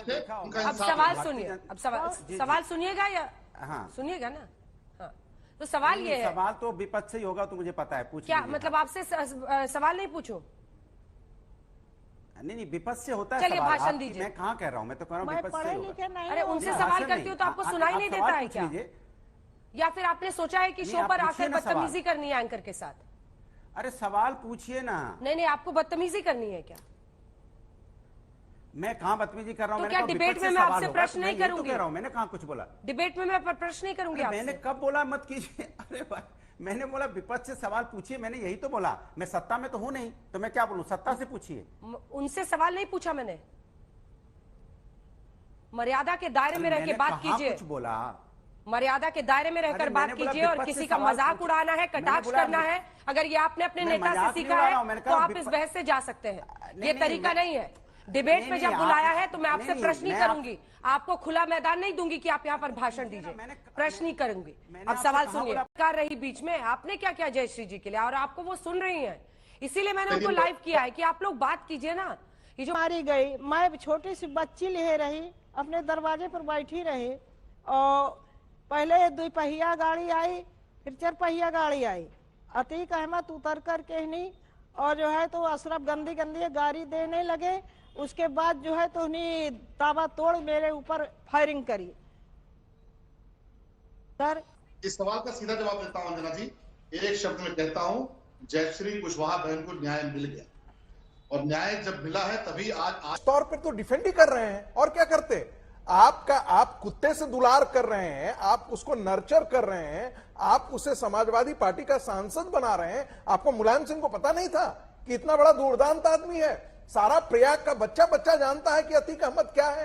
रहे थे उनका अब सवाल सुनिए, अब सवाल सुनिएगा या हाँ सुनिएगा ना। हाँ, तो सवाल ये है, सवाल तो विपक्ष से ही होगा तो मुझे पता है, पूछ क्या लीजिए। मतलब आपसे सवाल नहीं पूछूं? नहीं विपक्ष से होता है चलिए, सवाल। भाषण आपकी- दीजिए। मैं कहाँ कह रहा हूँ, मैं तो कह रहा हूँ विपक्ष से होगा। अरे उनसे नहीं, सवाल भाषण करती नहीं। हूँ तो आपको आप- सुनाई आप नहीं सवाल देता है पूछ क्या? लीजिए। या फिर आपने सोचा है कि नहीं, शो आप पर पूछिए आकर ना सवाल। बदतमीजी करनी है एंकर के साथ? अरे सवाल पूछिए ना। नहीं, आपको बदतमीजी करनी है क्या? मैं कहाँ बदतमीजी कर रहा हूँ? तो क्या डिबेट में मैं आपसे प्रश्न नहीं करूंगी? कह रहा हूँ, मैंने कहाँ कुछ बोला? डिबेट में मैं प्रश्न नहीं करूंगी आपसे। मैंने कब बोला मत कीजिए? अरे भाई, मैंने बोला विपक्ष से सवाल पूछिए, मैंने यही तो बोला। मैं सत्ता में तो हूं नहीं, तो मैं क्या बोलूं? सत्ता से पूछिए। उनसे सवाल नहीं पूछा मैंने। मर्यादा के दायरे में रह के बात कीजिए। कुछ बोला? मर्यादा के दायरे में रहकर बात कीजिए, और किसी का मजाक उड़ाना है, कटाक्ष करना है, अगर ये आपने अपने नेता से सीखा है तो आप इस बहस से जा सकते हैं। ये तरीका नहीं है। डिबेट में जब बुलाया है तो मैं आपसे प्रश्न ही करूंगी, आपको खुला मैदान नहीं दूंगी कि आप यहाँ पर भाषण दीजिए, प्रश्न ही करूंगी। अब सवाल सुनिए। कर रही बीच में आपने क्या किया जयश्री जी के लिए, और आपको वो सुन रही हैं, इसीलिए मैंने उनको लाइव किया है कि आप लोग बात कीजिए ना। ये जो मारी गई, मैं छोटी सी बच्ची ले रही, अपने दरवाजे पर बैठी रही, और पहले 2 पहिया गाड़ी आई, फिर 4 पहिया गाड़ी आई। अतीक अहमद उतर कर के नहीं, और जो है तो अशरफ गंदी गंदी गाड़ी देने लगे। उसके बाद जो है तो उन्हें ताबड़तोड़ मेरे ऊपर फायरिंग करी। सर, इस सवाल का सीधा जवाब देता हूं अंजना जी। एक शब्द में कहता हूं, जयश्री कुशवाहा बहन को न्याय मिल गया, और न्याय जब मिला है तभी आज तौर पर तो डिफेंड ही कर रहे हैं। और क्या करते? आप कुत्ते से दुलार कर रहे हैं, आप उसको नर्चर कर रहे हैं, आप उसे समाजवादी पार्टी का सांसद बना रहे हैं। आपको मुलायम सिंह को पता नहीं था कि इतना बड़ा दुर्दांत आदमी है? सारा प्रयाग का बच्चा बच्चा जानता है कि अतीक अहमद क्या है।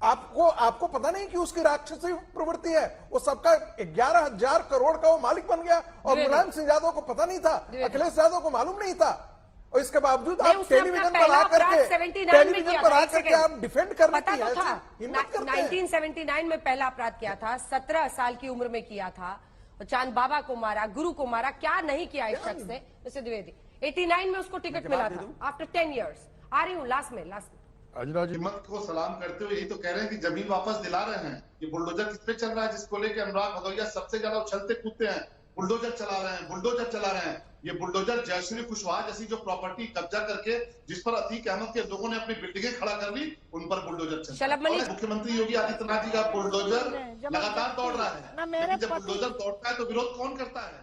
आपको पता नहीं कि उसकी राक्षसी प्रवृत्ति है? वो सबका 11,000 करोड़ का वो मालिक बन गया, और मुलायम सिंह यादव को पता नहीं था, अखिलेश यादव को मालूम नहीं था, और इसके बावजूद आप टेलीविजन पर आकर के आप डिफेंड करने की हिम्मत करते हैं। 1979 में पहला अपराध किया था, 17 साल की उम्र में किया था, चांद बाबा को मारा, गुरु को मारा, क्या नहीं किया इस शख्स ने? जैसे द्विवेदी 89 में उसको टिकट मिला था आफ्टर 10 इयर्स। आ रही हूँ लास्ट में। हिम्मत को सलाम करते हुए यही तो कह रहे हैं कि जमीन वापस दिला रहे हैं। ये बुलडोजर किस पे चल रहा है, जिसको लेकर अनुराग भदौरिया सबसे ज्यादा उछलते कूदते हैं? बुलडोजर चला रहे हैं, बुलडोजर चला रहे हैं। ये बुलडोजर जयश्री कुशवाहा जैसी जो प्रॉपर्टी कब्जा करके, जिस पर अतीक अहमद के लोगों ने अपनी बिल्डिंगें खड़ा कर ली, उन पर बुलडोजर चल रहा है। मुख्यमंत्री योगी आदित्यनाथ जी का बुलडोजर लगातार दौड़ रहा है, लेकिन जब बुलडोजर दौड़ता है तो विरोध कौन करता है?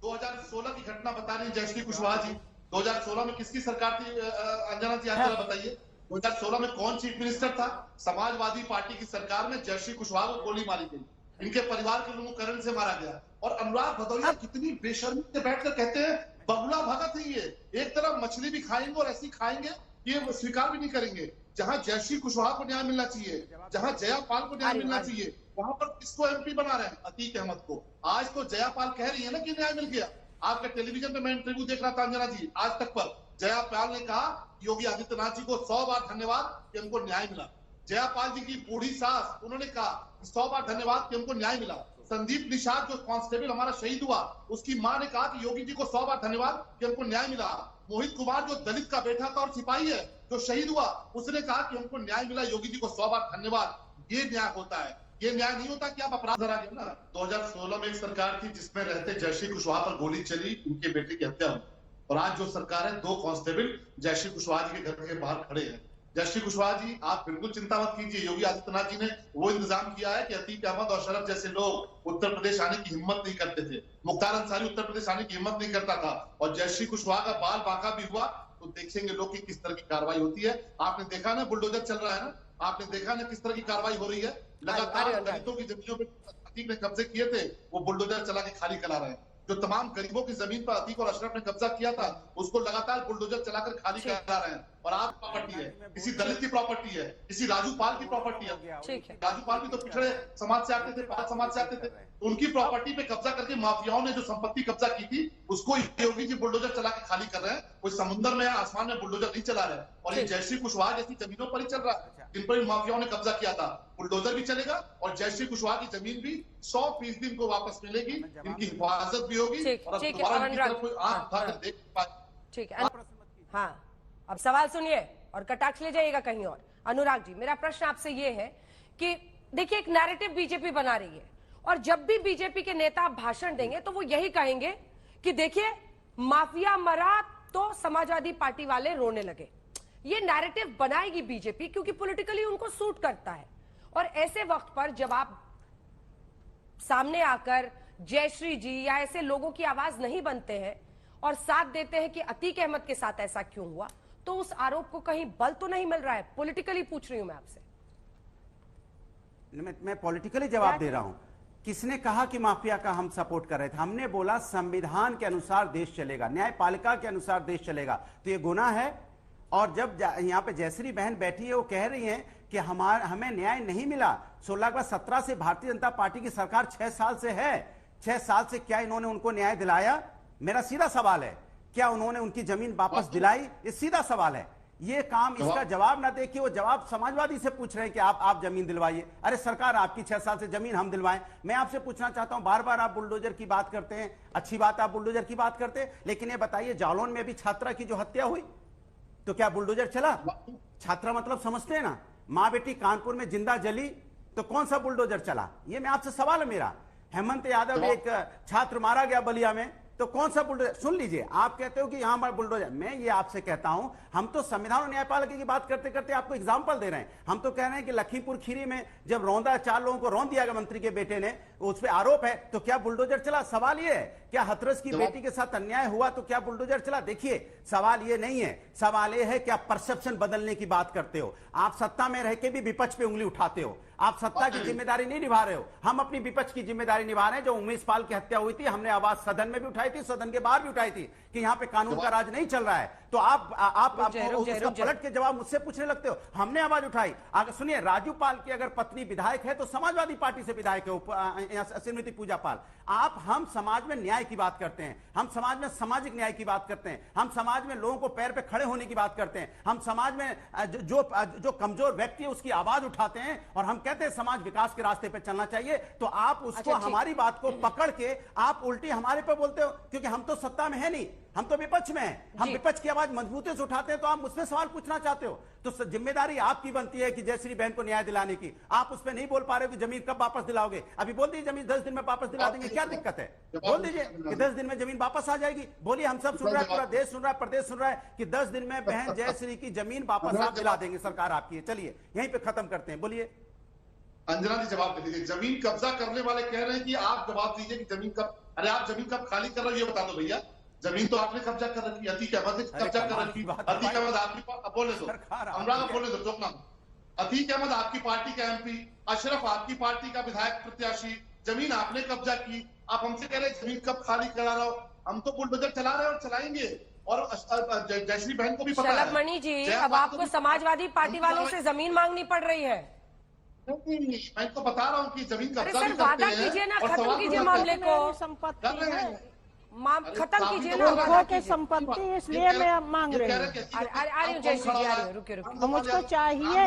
2016 की घटना बता रही जयश्री कुशवाहा जी। 2016 में किसकी सरकार थी अंजना जी, आप जरा बताइए। 2016 में कौन चीफ मिनिस्टर था? समाजवादी पार्टी की सरकार में जयश्री कुशवाहा को गोली मारी गई, इनके परिवार के लोगों को करंट से मारा गया। और अनुराग भदौरिया कितनी बेशर्मी से बैठकर कहते हैं बगुला भगत है ये, एक तरफ मछली भी खाएंगे और ऐसी खाएंगे ये स्वीकार भी नहीं करेंगे। जहां जयश्री कुशवाहा को न्याय मिलना चाहिए, जहां जयापाल को न्याय मिलना चाहिए, वहां पर किसको एमपी बना रहे हैं? अतीक अहमद को। आज तो जयापाल कह रही है ना कि न्याय मिल गया। आपके टेलीविजन पे मैं इंटरव्यू देख रहा था अंजना जी आज तक पर, जयापाल ने कहा योगी आदित्यनाथ जी को 100 बार धन्यवाद कि हमको न्याय मिला। जयापाल जी की बूढ़ी सास, उन्होंने कहा 100 बार धन्यवाद कि हमको न्याय मिला। संदीप निषाद जो कांस्टेबल हमारा शहीद हुआ, उसकी मां ने कहा कि योगी जी को 100 बार धन्यवाद कि हमको न्याय मिला। मोहित कुमार जो दलित का बेटा था और सिपाही है जो शहीद हुआ, उसने कहा कि हमको न्याय मिला, योगी जी को 100 बार धन्यवाद। ये न्याय होता है, ये न्याय नहीं होता कि आप अपराध करा गए ना। 2016 में एक सरकार थी जिसमें रहते जयश्री कुशवाहा पर गोली चली, उनके बेटे की हत्या हुई, और आज जो सरकार है 2 कांस्टेबल जयश्री कुशवाहा जी के घर के बाहर खड़े हैं। जयश्री कुशवाहा जी आप बिल्कुल चिंता मत कीजिए, योगी आदित्यनाथ जी ने वो इंतजाम किया है कि अतीक अहमद और शरफ जैसे लोग उत्तर प्रदेश आने की हिम्मत नहीं करते थे। मुख्तार अंसारी उत्तर प्रदेश आने की हिम्मत नहीं करता था, और जयश्री कुशवाहा का बाल बांका भी हुआ तो देखेंगे लोग कि किस तरह की कार्रवाई होती है। आपने देखा ना बुलडोजर चल रहा है ना, आपने देखा ना किस तरह की कार्रवाई हो रही है। लगातार दलितों की जमीनों पे अतीक ने कब्जे किए थे, वो बुलडोजर चला के खाली करा रहे हैं। जो तमाम गरीबों की जमीन पर अतीक और अशरफ ने कब्जा किया था, उसको लगातार बुलडोजर चलाकर खाली करा रहे हैं। और आप प्रॉपर्टी है, किसी दलित की प्रॉपर्टी है, किसी राजू पाल की प्रॉपर्टी है। राजू पाल भी तो पिछड़े समाज से आते थे, पाल समाज से आते थे, तो उनकी प्रॉपर्टी पे कब्जा करके माफियाओं ने जो संपत्ति कब्जा की थी, उसको योगी जी बुलडोजर चला के खाली कर रहे हैं। कोई समुद्र में आसमान में बुलडोजर नहीं चला रहे हैं, और ये जयश्री कुशवाहा जैसी जमीनों पर ही चल रहा है जिन पर माफियाओं ने कब्जा किया था। बुलडोजर भी चलेगा और जयश्री कुशवाहा की जमीन भी 100% इनको वापस मिलेगी, इनकी हिफाजत भी होगी, और अब दोबारा इनकी तरफ कोई आंख उठाकर देख पाए। ठीक है, हाँ अब सवाल सुनिए और कटाक्ष ले जाइएगा कहीं और। अनुराग जी, मेरा प्रश्न आपसे ये है कि देखिए, एक नैरेटिव बीजेपी बना रही है और जब भी बीजेपी के नेता भाषण देंगे तो वो यही कहेंगे कि देखिए माफिया मरा तो समाजवादी पार्टी वाले रोने लगे। ये नैरेटिव बनाएगी बीजेपी क्योंकि पॉलिटिकली उनको सूट करता है। और ऐसे वक्त पर जब आप सामने आकर जयश्री जी या ऐसे लोगों की आवाज नहीं बनते हैं और साथ देते हैं कि अतीक अहमद के साथ ऐसा क्यों हुआ, तो उस आरोप को कहीं बल तो नहीं मिल रहा है? पॉलिटिकली पूछ रही हूं मैं आपसे। मैं पॉलिटिकली जवाब दे रहा हूं। किसने कहा कि माफिया का हम सपोर्ट कर रहे थे? हमने बोला संविधान के अनुसार देश चलेगा, न्यायपालिका के अनुसार देश चलेगा, तो ये गुनाह है। और जब यहाँ पे जयश्री बहन बैठी है, वो कह रही है कि हमें न्याय नहीं मिला। 16 के बाद 17 से भारतीय जनता पार्टी की सरकार 6 साल से है। 6 साल से क्या इन्होंने उनको न्याय दिलाया? मेरा सीधा सवाल है, क्या उन्होंने उनकी जमीन वापस दिलाई? ये सीधा सवाल है। ये काम, इसका जवाब ना देखिए, वो जवाब समाजवादी से पूछ रहे हैं कि आप जमीन दिलवाइए। अरे सरकार आपकी 6 साल से जमीन हम दिलवाएं। मैं आपसे पूछना चाहता हूं, बार बार आप बुलडोजर की बात करते हैं, अच्छी बात, आप बुलडोजर की बात करते हैं, लेकिन ये बताइए जालौन में भी छात्रा की जो हत्या हुई, तो क्या बुलडोजर चला? छात्रा मतलब समझते हैं ना, मां बेटी कानपुर में जिंदा जली, तो कौन सा बुलडोजर चला? ये मैं आपसे सवाल है मेरा। हेमंत यादव, एक छात्र मारा गया बलिया में, तो कौन सा बुलडोजर? सुन लीजिए, आप कहते हो कि यहां पर बुलडोजर। मैं ये आपसे कहता हूं, हम तो संविधान और न्यायपालिका की बात करते करते आपको एग्जांपल दे रहे हैं। हम तो कह रहे हैं कि लखीमपुर खीरी में जब रौंदा 4 लोगों को रौंद दिया गया मंत्री के बेटे ने, उस पर आरोप है, तो क्या बुलडोजर चला? सवाल ये है, क्या हथरस की बेटी के साथ अन्याय हुआ तो क्या बुलडोजर चला? देखिए, सवाल ये नहीं है, सवाल ये है कि आप परसेप्शन बदलने की बात करते हो। आप सत्ता में रह के भी विपक्ष पे उंगली उठाते हो। आप सत्ता की जिम्मेदारी नहीं निभा रहे हो, हम अपनी विपक्ष की जिम्मेदारी निभा रहे हैं। जो उमेश पाल की हत्या हुई थी, हमने आवाज सदन में भी उठाई थी, सदन के बाहर भी उठाई थी कि यहाँ पे कानून का राज नहीं चल रहा है। तो आप उसका पलट के जवाब मुझसे पूछने लगते हो। हमने आवाज उठाई। अगर सुनिए, राजू पाल की अगर पत्नी विधायक है तो समाजवादी पार्टी से विधायक है श्रीमती पूजा पाल। हम समाज में न्याय की बात करते हैं, हम समाज में सामाजिक न्याय की बात करते हैं, हम समाज में लोगों को पैर पे खड़े होने की बात करते हैं, हम समाज में जो कमजोर व्यक्ति है उसकी आवाज उठाते हैं और हम कहते हैं समाज विकास के रास्ते पे चलना चाहिए। तो आप उसको, हमारी बात को पकड़ के आप उल्टी हमारे पे बोलते हो, क्योंकि हम तो सत्ता में है नहीं, हम तो विपक्ष में हैं। हम विपक्ष की आवाज मजबूती से उठाते हैं, तो आप मुझसे सवाल पूछना चाहते हो। तो जिम्मेदारी आपकी बनती है कि जयश्री बहन को न्याय दिलाने की। आप उस पर नहीं बोल पा रहे हो कि जमीन कब वापस दिलाओगे। अभी बोल दीजिए जमीन 10 दिन में वापस दिला देंगे, क्या दिक्कत है? बोल दीजिए कि 10 दिन में जमीन वापस आ जाएगी। बोलिए, हम सब सुन रहे हैं, पूरा देश सुन रहा है, प्रदेश सुन रहा है कि 10 दिन में बहन जयश्री की जमीन वापस आप दिला देंगे, सरकार आपकी है। चलिए यहीं पे खत्म करते हैं, बोलिए। अंजना जी जवाब दे दीजिए। जमीन कब्जा करने वाले कह रहे हैं कि आप जवाब दीजिए कि जमीन कब, अरे आप जमीन कब खाली कर रहे हो ये बता दो भैया। जमीन तो आपने कब्जा कर रखी है, अतीक अहमद ने कब्जा कर रखी है। अतीक अहमद आपकी बोले दो, अनुराग बोले दो, चुप ना। अतीक अहमद आपकी पार्टी का एमपी, अशरफ आपकी पार्टी का विधायक प्रत्याशी, जमीन आपने कब्जा की। आप हमसे कह रहे हैं जमीन कब खाली करा रहा हो। हम तो बुलडोजर चला रहे हैं और चलाएंगे। और जयश्री बहन को भी पता है। मणि जी, अब आपको समाजवादी पार्टी वालों से जमीन मांगनी पड़ रही है। मैं तो बता रहा हूँ कि जमीन कब्जा भी वादा कीजिए ना, खत्म कीजिए मामले को, संपत्ति है, खत्म कीजिए ना। पुरखों की संपत्ति, इसलिए मैं मांग रही हूँ। रुकिए मुझको चाहिए।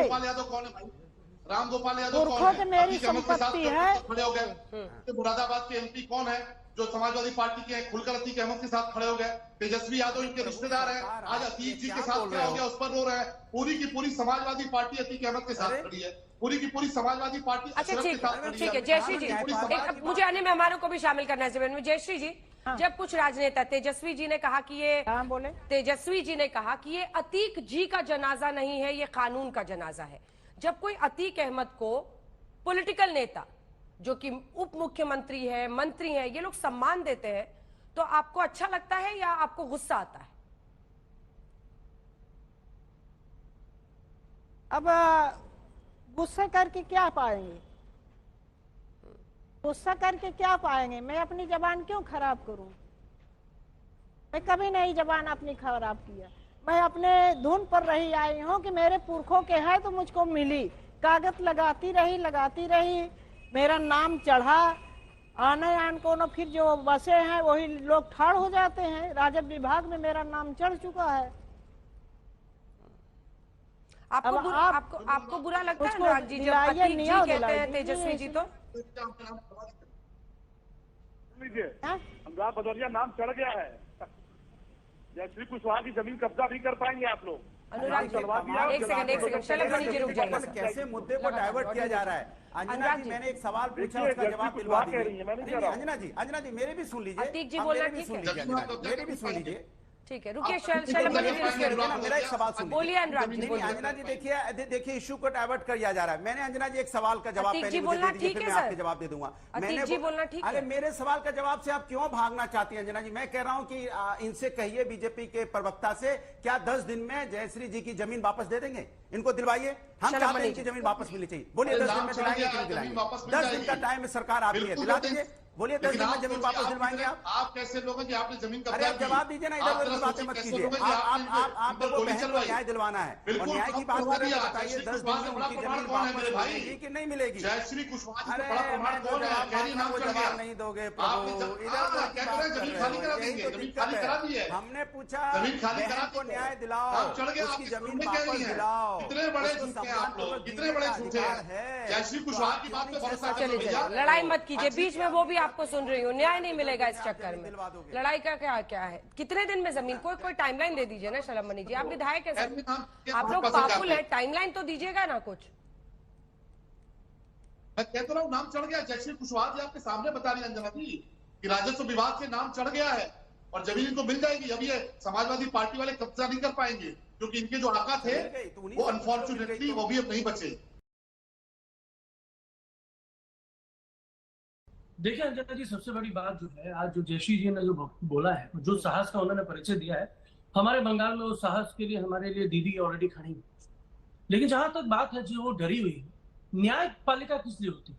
रामगोपाल यादव पुरखों की मेरी संपत्ति है। खड़े हो गए। मुरादाबाद के एमपी कौन है जो समाजवादी पार्टी के खुलकर अतीक अहमद के साथ खड़े हो गए? तेजस्वी यादव इनके रिश्तेदार हैं। आज अतीक जी के साथ क्या हो गया उस पर रो रहे हैं। पूरी की पूरी समाजवादी पार्टी अतीक अहमद के साथ खड़ी है, पूरी की पूरी समाजवादी पार्टी। अच्छा ठीक है जयश्री जी, मुझे अन्य मेहमानों को भी शामिल करना है। जयश्री जी, जब कुछ राजनेता, तेजस्वी जी ने कहा कि ये बोले, तेजस्वी जी ने कहा कि ये अतीक जी का जनाजा नहीं है, ये कानून का जनाजा है। जब कोई अतीक अहमद को पॉलिटिकल नेता जो कि उप मुख्यमंत्री है, मंत्री है, ये लोग सम्मान देते हैं, तो आपको अच्छा लगता है या आपको गुस्सा आता है? अब गुस्सा करके क्या पाएंगे? गुस्सा करके क्या पाएंगे? मैं अपनी जबान क्यों खराब करूं? मैं कभी नहीं जबान अपनी खराब किया। मैं अपने धुन पर रही आई हूं कि मेरे पुरखों के है तो मुझको मिली। कागज लगाती रही, मेरा नाम चढ़ा। आने आन को न फिर जो बसे हैं वही लोग ठाड़ हो जाते हैं। राजस्व विभाग में मेरा नाम चढ़ चुका है। आपको बुरा लगता है अनुराग जी जब अतीक जी कहते हैं तेजस्वी जी? तो अनुराग भदौरिया नाम चढ़ गया है। जयश्री कुशवाहा की जमीन कब्जा भी कर पाएंगे आप लोग। अनुराग जी, चलवा दिया। एक सेकंड शलभ मणि जी रुक जाइए। कैसे मुद्दे को डाइवर्ट किया जा रहा है। अंजना अनुराग जी जी। मैंने एक सवाल पूछा, देखिए, उसका जवाब जैसी दिलवा कुछ बात कह रही है, मैं नहीं कह दीजिए। रहा हूं। अंजना जी मेरे भी सुन लीजिए। अतीक जी अब बोलना मेरे भी ठीक सुन है। लीजिए अंजना जी, मेरी भी सुन लीजिए। ठीक है, रुकिए आप- शलभ मणि जी रुकिए, रुकिए। मेरा एक सवाल सुन लीजिए। बोलिए अनुराग जी, नहीं, बोलिए। अंजना जी देखिए इशू को डाइवर्ट कर दिया जा रहा है। मैंने अंजना जी एक सवाल का जवाब अतीक पहले जी मुझे बोलना दे दीजिए, ठीक फिर है मैं सर। आपके जवाब दे दूंगा। अतीक जी बोलना ठीक अरे है। मेरे सवाल का जवाब से आप क्यों भागना चाहती हैं अंजना जी? मैं कह रहा हूं कि इनसे कहिए, बीजेपी के प्रवक्ता से, क्या 10 दिन में जयश्री जी की जमीन वापस दे देंगे? इनको दिलवाइए। हम शलभ चाहते मणि हैं इनकी जी। जमीन वापस मिलनी चाहिए। बोलिए अरे 10 दिन नाम में चढ़ दिलाएंगे गया, कि नहीं जमीन दिलाएंगे? वापस मिल 10 दिन का जाएगी। टाइम सरकार आपकी है, बिल्कुल दिला देते हैं। दीजिए। बोलिए 10 लेकिन दिन में आप जमीन सोचिए, वापस आप दिलवाएंगे कितने- आप? आप कैसे लोग हैं कि आपने जमीन अरे कब्जा आप की? जवाब दीजिए ना, आप इधर जरा उधर बातें सोचिए, मत कैसे कीजिए। लोग हैं कि आपने आप इनको लोगों गोली बहन को चलवाई? न्याय दिलवाना है, और बिल्कुल, न्याय की आपको बात करवा कर रहे हैं, दिया। बताइए जयश्री 10 दिन कुशवाहा में से बड़ा उनकी प्रमाण जमीन कौन है वापस मेरे भाई? मिलेगी कि नहीं मिलेगी? जयश्री कुशवाहा जी अरे को बड़ा प्रमाण मैं तो कौन है? जवाब कह रही मांगना, नाम वो चढ़ जवाब गया। नहीं दोगे आपने प्रभु। जब- इधर हाँ, उधर क्या बात करें, कर जमीन रहे खाली हो, करा यही देंगे, तो जमीन दिक्कत खाली करा दी है। है। हमने पूछा जमीन खाली करा बहन दी को है। न्याय दिलाओ, नाम चढ़ गया, उसकी आपके जमीन सुनने क्या वापस नहीं है? दिलाओ। कितने बड़े उसको झूठे हैं आप लोग, सम्मानपूर्वक कितने जीने बड़े का झूठे अधिकार हैं? है। जयश्री तो कुशवाहा आप की बात क्यों पे नहीं भरोसा चलिए, करो चलिए भैया। चलिए, लड़ाई मत कीजिए, बीच में वो भी आपको सुन रही हूँ। न्याय नहीं मिलेगा इस चक्कर में। दिलवा दोगे। लड़ाई का क्या क्या है? कितने दिन में जमीन? कोई टाइमलाइन दे दीजिए ना शलभ मणि जी। आप विधायक है सर, आप लोग पावरफुल है, टाइमलाइन तो दीजिएगा ना कुछ। मैं कह तो रहा हूँ, नाम चढ़ गया। जयश्री कुशवाहा जी आपके सामने बता रही है अंजना जी कि राजस्व विभाग से नाम चढ़ गया है और जमीन इनको मिल जाएगी। अब ये समाजवादी पार्टी वाले कब्जा नहीं कर पाएंगे, क्योंकि इनके जो आका थे मिल गई, तो उन्हीं वो से अनफॉर्चुनेटली मिल गई तो। वो भी अब नहीं बचे। देखिए अंजना जी, सबसे बड़ी बात जो है, आज जो जयश्री जी ने जो बोला है, जो साहस का उन्होंने परिचय दिया है, हमारे बंगाल में उस साहस के लिए हमारे लिए दीदी ऑलरेडी खड़ी है। लेकिन जहां तक बात है, जो वो डरी हुई है, न्यायपालिका किस लिए होती है?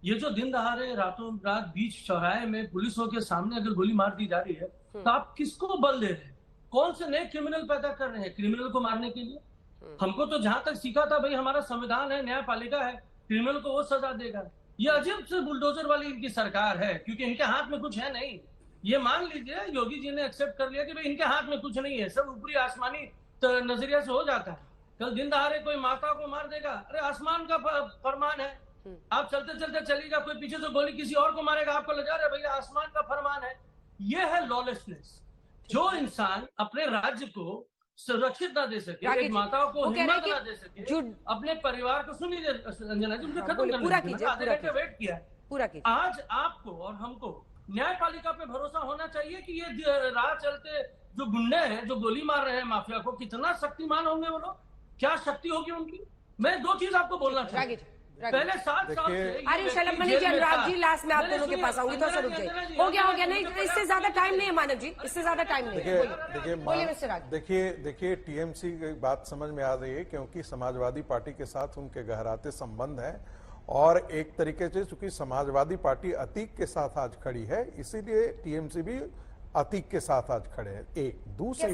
ये जो दिन दहाड़े रातों रात बीच चौराहे में पुलिसों के सामने अगर गोली मार दी जा रही है, तो आप किसको बल दे रहे हैं? कौन से नए क्रिमिनल पैदा कर रहे हैं क्रिमिनल को मारने के लिए? हमको तो जहां तक सीखा था, भाई हमारा संविधान है, न्यायपालिका है, क्रिमिनल को वो सजा देगा। ये अजीब से बुलडोजर वाली इनकी सरकार है, क्योंकि इनके हाथ में कुछ है नहीं। ये मान लीजिए योगी जी ने एक्सेप्ट कर लिया कि भाई इनके हाथ में कुछ नहीं है, सब ऊपरी आसमानी नजरिया से हो जाता है। कल दिन दहाड़े कोई माता को मार देगा, अरे आसमान का फरमान है, आप चलते चलते चलिएगा, कोई पीछे से गोली किसी और को मारेगा, आपको लगा रहा है भैया आसमान का फरमान है। ये है लॉलेसनेस। जो इंसान अपने राज्य को सुरक्षित ना दे सके, एक माताओं को हिम्मत ना दे सके, अपने परिवार को, सुनिए अंजना जी, मुझे खत्म करने पूरा दीजिए, कीजिए, आधे घंटे वेट किया है। पूरा कीजिए। आज आपको और हमको न्यायपालिका पे भरोसा होना चाहिए कि ये राह चलते जो गुंडे हैं, जो गोली मार रहे हैं माफिया को, कितना शक्तिमान होंगे वो लोग, क्या शक्ति होगी उनकी। मैं दो चीज आपको बोलना चाहूंगा। पहले 7 साल से अरे शलभ मणि जी, अनुराग जी, लास्ट में आप दोनों के पास आऊंगी, तो सर रुक जाइए। हो गया नहीं, इससे ज्यादा टाइम नहीं है मानव जी, इससे ज्यादा टाइम नहीं है। बोलिए मिस्टर राज। देखिए टीएमसी की बात समझ में आ रही है, क्योंकि समाजवादी पार्टी के साथ उनके गहराते संबंध हैं, और एक तरीके से चूंकि समाजवादी पार्टी अतीक के साथ आज खड़ी है, इसीलिए टीएमसी भी अतीक के साथ आज खड़े हैं। एक दूसरी